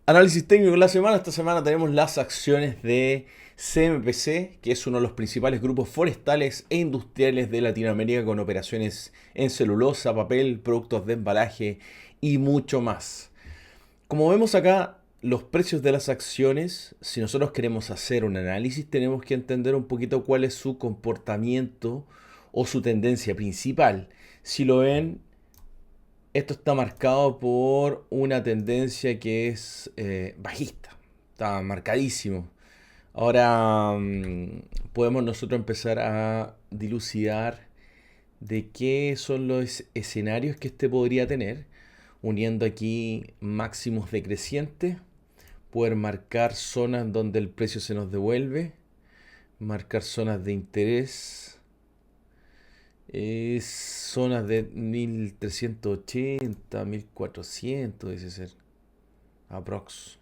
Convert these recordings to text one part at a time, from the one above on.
Análisis técnico de la semana. Esta semana tenemos las acciones de CMPC, que es uno de los principales grupos forestales e industriales de Latinoamérica con operaciones en celulosa, papel, productos de embalaje y mucho más. Como vemos acá, los precios de las acciones, si nosotros queremos hacer un análisis, tenemos que entender un poquito cuál es su comportamiento o su tendencia principal. Si lo ven, esto está marcado por una tendencia que es bajista. Está marcadísimo. Ahora podemos nosotros empezar a dilucidar de qué son los escenarios que este podría tener, uniendo aquí máximos decrecientes, poder marcar zonas donde el precio se nos devuelve, marcar zonas de interés, zonas de 1380, 1400, dice ser, aprox.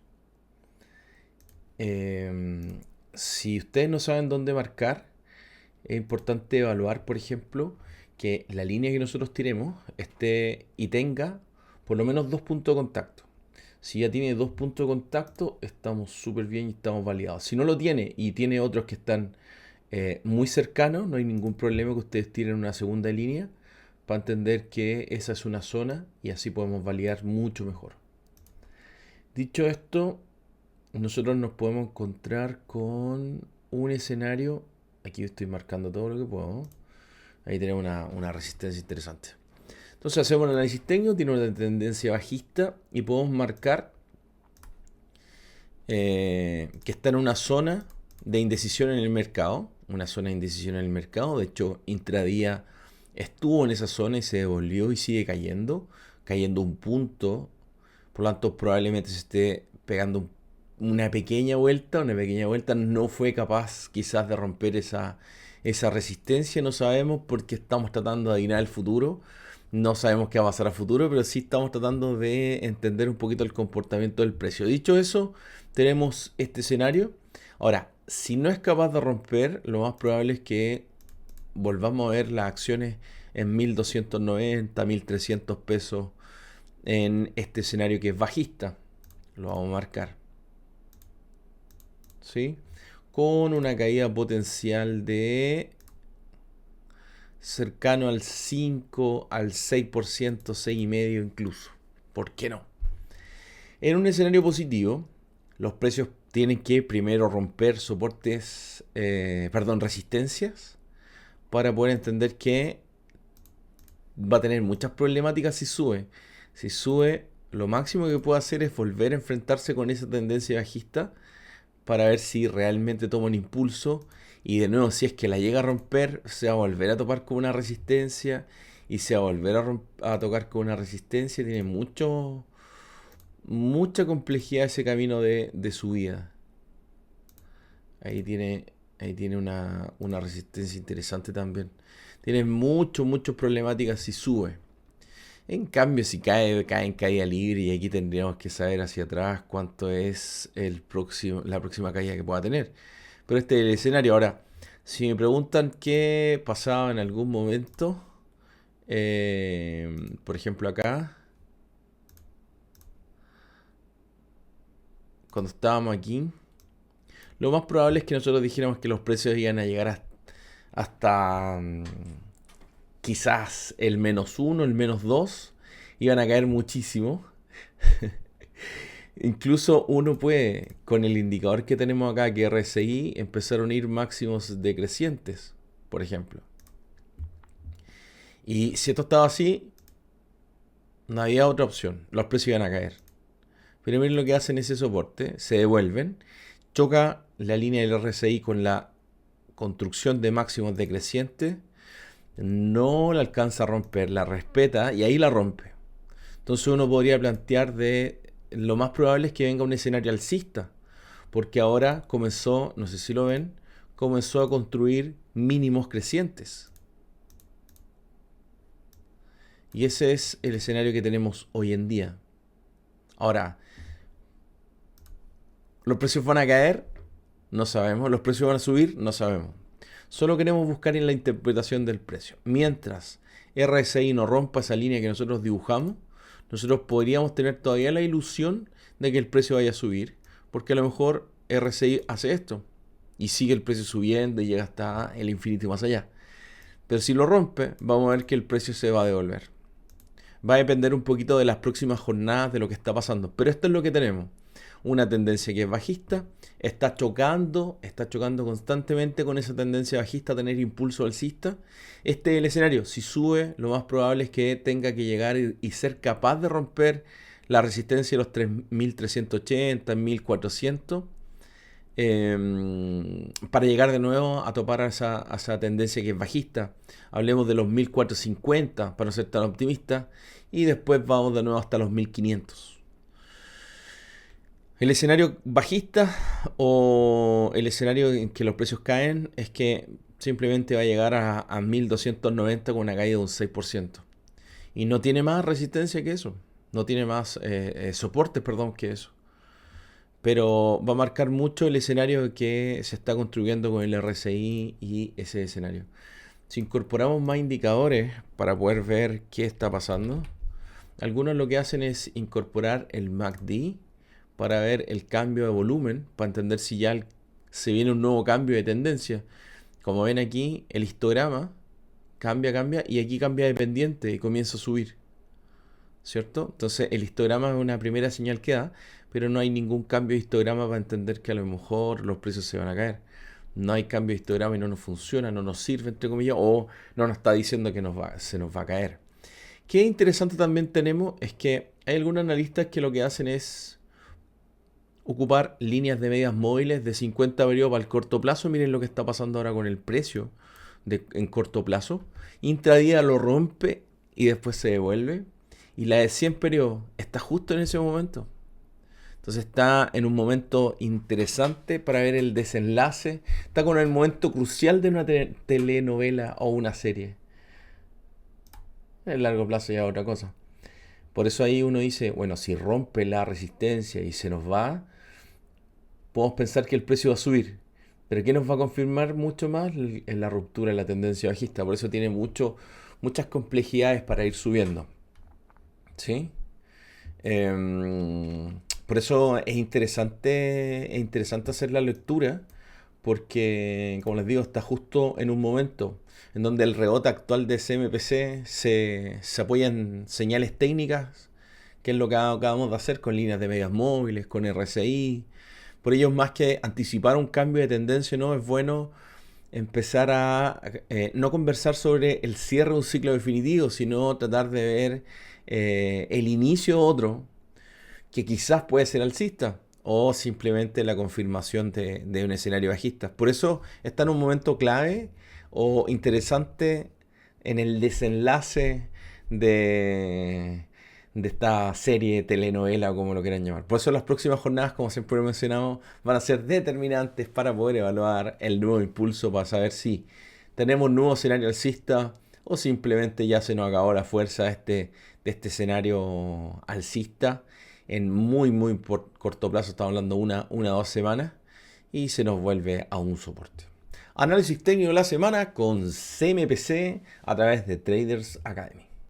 Si ustedes no saben dónde marcar, es importante evaluar, por ejemplo, que la línea que nosotros tiremos esté y tenga por lo menos dos puntos de contacto. Si ya tiene dos puntos de contacto, estamos súper bien y estamos validados. Si no lo tiene y tiene otros que están muy cercanos, no hay ningún problema que ustedes tiren una segunda línea para entender que esa es una zona y así podemos validar mucho mejor. Dicho esto, nosotros nos podemos encontrar con un escenario. Aquí estoy marcando todo lo que puedo. Ahí tenemos una resistencia interesante. Entonces hacemos un análisis técnico, tiene una tendencia bajista y podemos marcar que está en una zona de indecisión en el mercado. Una zona de indecisión en el mercado. De hecho, intradía estuvo en esa zona y se devolvió y sigue cayendo un punto. Por lo tanto, probablemente se esté pegando una pequeña vuelta. Una pequeña vuelta no fue capaz quizás de romper esa resistencia. No sabemos porque estamos tratando de adivinar el futuro. No sabemos qué va a pasar a futuro, pero sí estamos tratando de entender un poquito el comportamiento del precio. Dicho eso, tenemos este escenario. Ahora, si no es capaz de romper, lo más probable es que volvamos a ver las acciones en 1290, 1300 pesos en este escenario que es bajista. Lo vamos a marcar. ¿Sí? Con una caída potencial de cercano al 5, al 6%, 6,5% incluso. ¿Por qué no? En un escenario positivo, los precios tienen que primero romper resistencias, para poder entender que va a tener muchas problemáticas si sube. Si sube, lo máximo que puede hacer es volver a enfrentarse con esa tendencia bajista para ver si realmente toma un impulso. Y de nuevo, si es que la llega a romper, se va a volver a topar con una resistencia. Y se va a volver a tocar con una resistencia. Tiene mucha complejidad ese camino de subida. Ahí tiene una resistencia interesante también. Tiene muchas problemáticas si sube. En cambio, si cae en caída libre, y aquí tendríamos que saber hacia atrás cuánto es la próxima caída que pueda tener. Pero este es el escenario. Ahora, si me preguntan qué pasaba en algún momento, por ejemplo acá, cuando estábamos aquí, lo más probable es que nosotros dijéramos que los precios iban a llegar hasta quizás el -1, el -2, iban a caer muchísimo. Incluso uno puede, con el indicador que tenemos acá, que RSI, empezar a unir máximos decrecientes, por ejemplo. Y si esto estaba así, no había otra opción. Los precios iban a caer. Pero miren lo que hacen ese soporte. Se devuelven. Choca la línea del RSI con la construcción de máximos decrecientes. No la alcanza a romper, la respeta y ahí la rompe. Entonces uno podría plantear de lo más probable es que venga un escenario alcista, porque ahora comenzó, no sé si lo ven, comenzó a construir mínimos crecientes. Y ese es el escenario que tenemos hoy en día. Ahora, ¿los precios van a caer? No sabemos. ¿Los precios van a subir? No sabemos. Solo queremos buscar en la interpretación del precio. Mientras RSI no rompa esa línea que nosotros dibujamos, nosotros podríamos tener todavía la ilusión de que el precio vaya a subir, porque a lo mejor RSI hace esto y sigue el precio subiendo y llega hasta el infinito y más allá. Pero si lo rompe, vamos a ver que el precio se va a devolver. Va a depender un poquito de las próximas jornadas, de lo que está pasando. Pero esto es lo que tenemos. Una tendencia que es bajista, está chocando constantemente con esa tendencia bajista a tener impulso alcista. Este es el escenario. Si sube, lo más probable es que tenga que llegar y ser capaz de romper la resistencia de los 3.380, 1.400. Para llegar de nuevo a topar a esa tendencia que es bajista. Hablemos de los 1450 para no ser tan optimista, y después vamos de nuevo hasta los 1500. El escenario bajista o el escenario en que los precios caen es que simplemente va a llegar a 1290 con una caída de un 6%. Y no tiene más resistencia que eso. No tiene más soportes, perdón, que eso. Pero va a marcar mucho el escenario que se está construyendo con el RSI y ese escenario. Si incorporamos más indicadores para poder ver qué está pasando, algunos lo que hacen es incorporar el MACD para ver el cambio de volumen, para entender si ya se viene un nuevo cambio de tendencia. Como ven aquí, el histograma cambia y aquí cambia de pendiente y comienza a subir, ¿cierto? Entonces el histograma es una primera señal que da, pero no hay ningún cambio de histograma para entender que a lo mejor los precios se van a caer. No hay cambio de histograma y no nos funciona, no nos sirve, entre comillas, o no nos está diciendo que se nos va a caer. Qué interesante también tenemos es que hay algunos analistas que lo que hacen es ocupar líneas de medias móviles de 50 periodos para el corto plazo. Miren lo que está pasando ahora con el precio en corto plazo. Intradía lo rompe y después se devuelve. Y la de 100 periodos está justo en ese momento. Entonces está en un momento interesante para ver el desenlace. Está con el momento crucial de una telenovela o una serie. En largo plazo ya es otra cosa. Por eso ahí uno dice, bueno, si rompe la resistencia y se nos va, podemos pensar que el precio va a subir. Pero ¿qué nos va a confirmar mucho más? En la ruptura de la tendencia bajista. Por eso tiene muchas complejidades para ir subiendo. ¿Sí? Por eso es interesante hacer la lectura, porque, como les digo, está justo en un momento en donde el rebote actual de CMPC se apoya en señales técnicas, que es lo que acabamos de hacer con líneas de medias móviles, con RSI. Por ello, más que anticipar un cambio de tendencia, ¿no? Es bueno empezar a no conversar sobre el cierre de un ciclo definitivo, sino tratar de ver el inicio de otro, que quizás puede ser alcista, o simplemente la confirmación de un escenario bajista. Por eso está en un momento clave o interesante en el desenlace de esta serie, telenovela o como lo quieran llamar. Por eso las próximas jornadas, como siempre he mencionado, van a ser determinantes para poder evaluar el nuevo impulso, para saber si tenemos un nuevo escenario alcista o simplemente ya se nos acabó la fuerza de este escenario alcista en muy corto plazo. Estamos hablando una o 2 semanas y se nos vuelve a un soporte. Análisis técnico de la semana con CMPC a través de Traders Academy.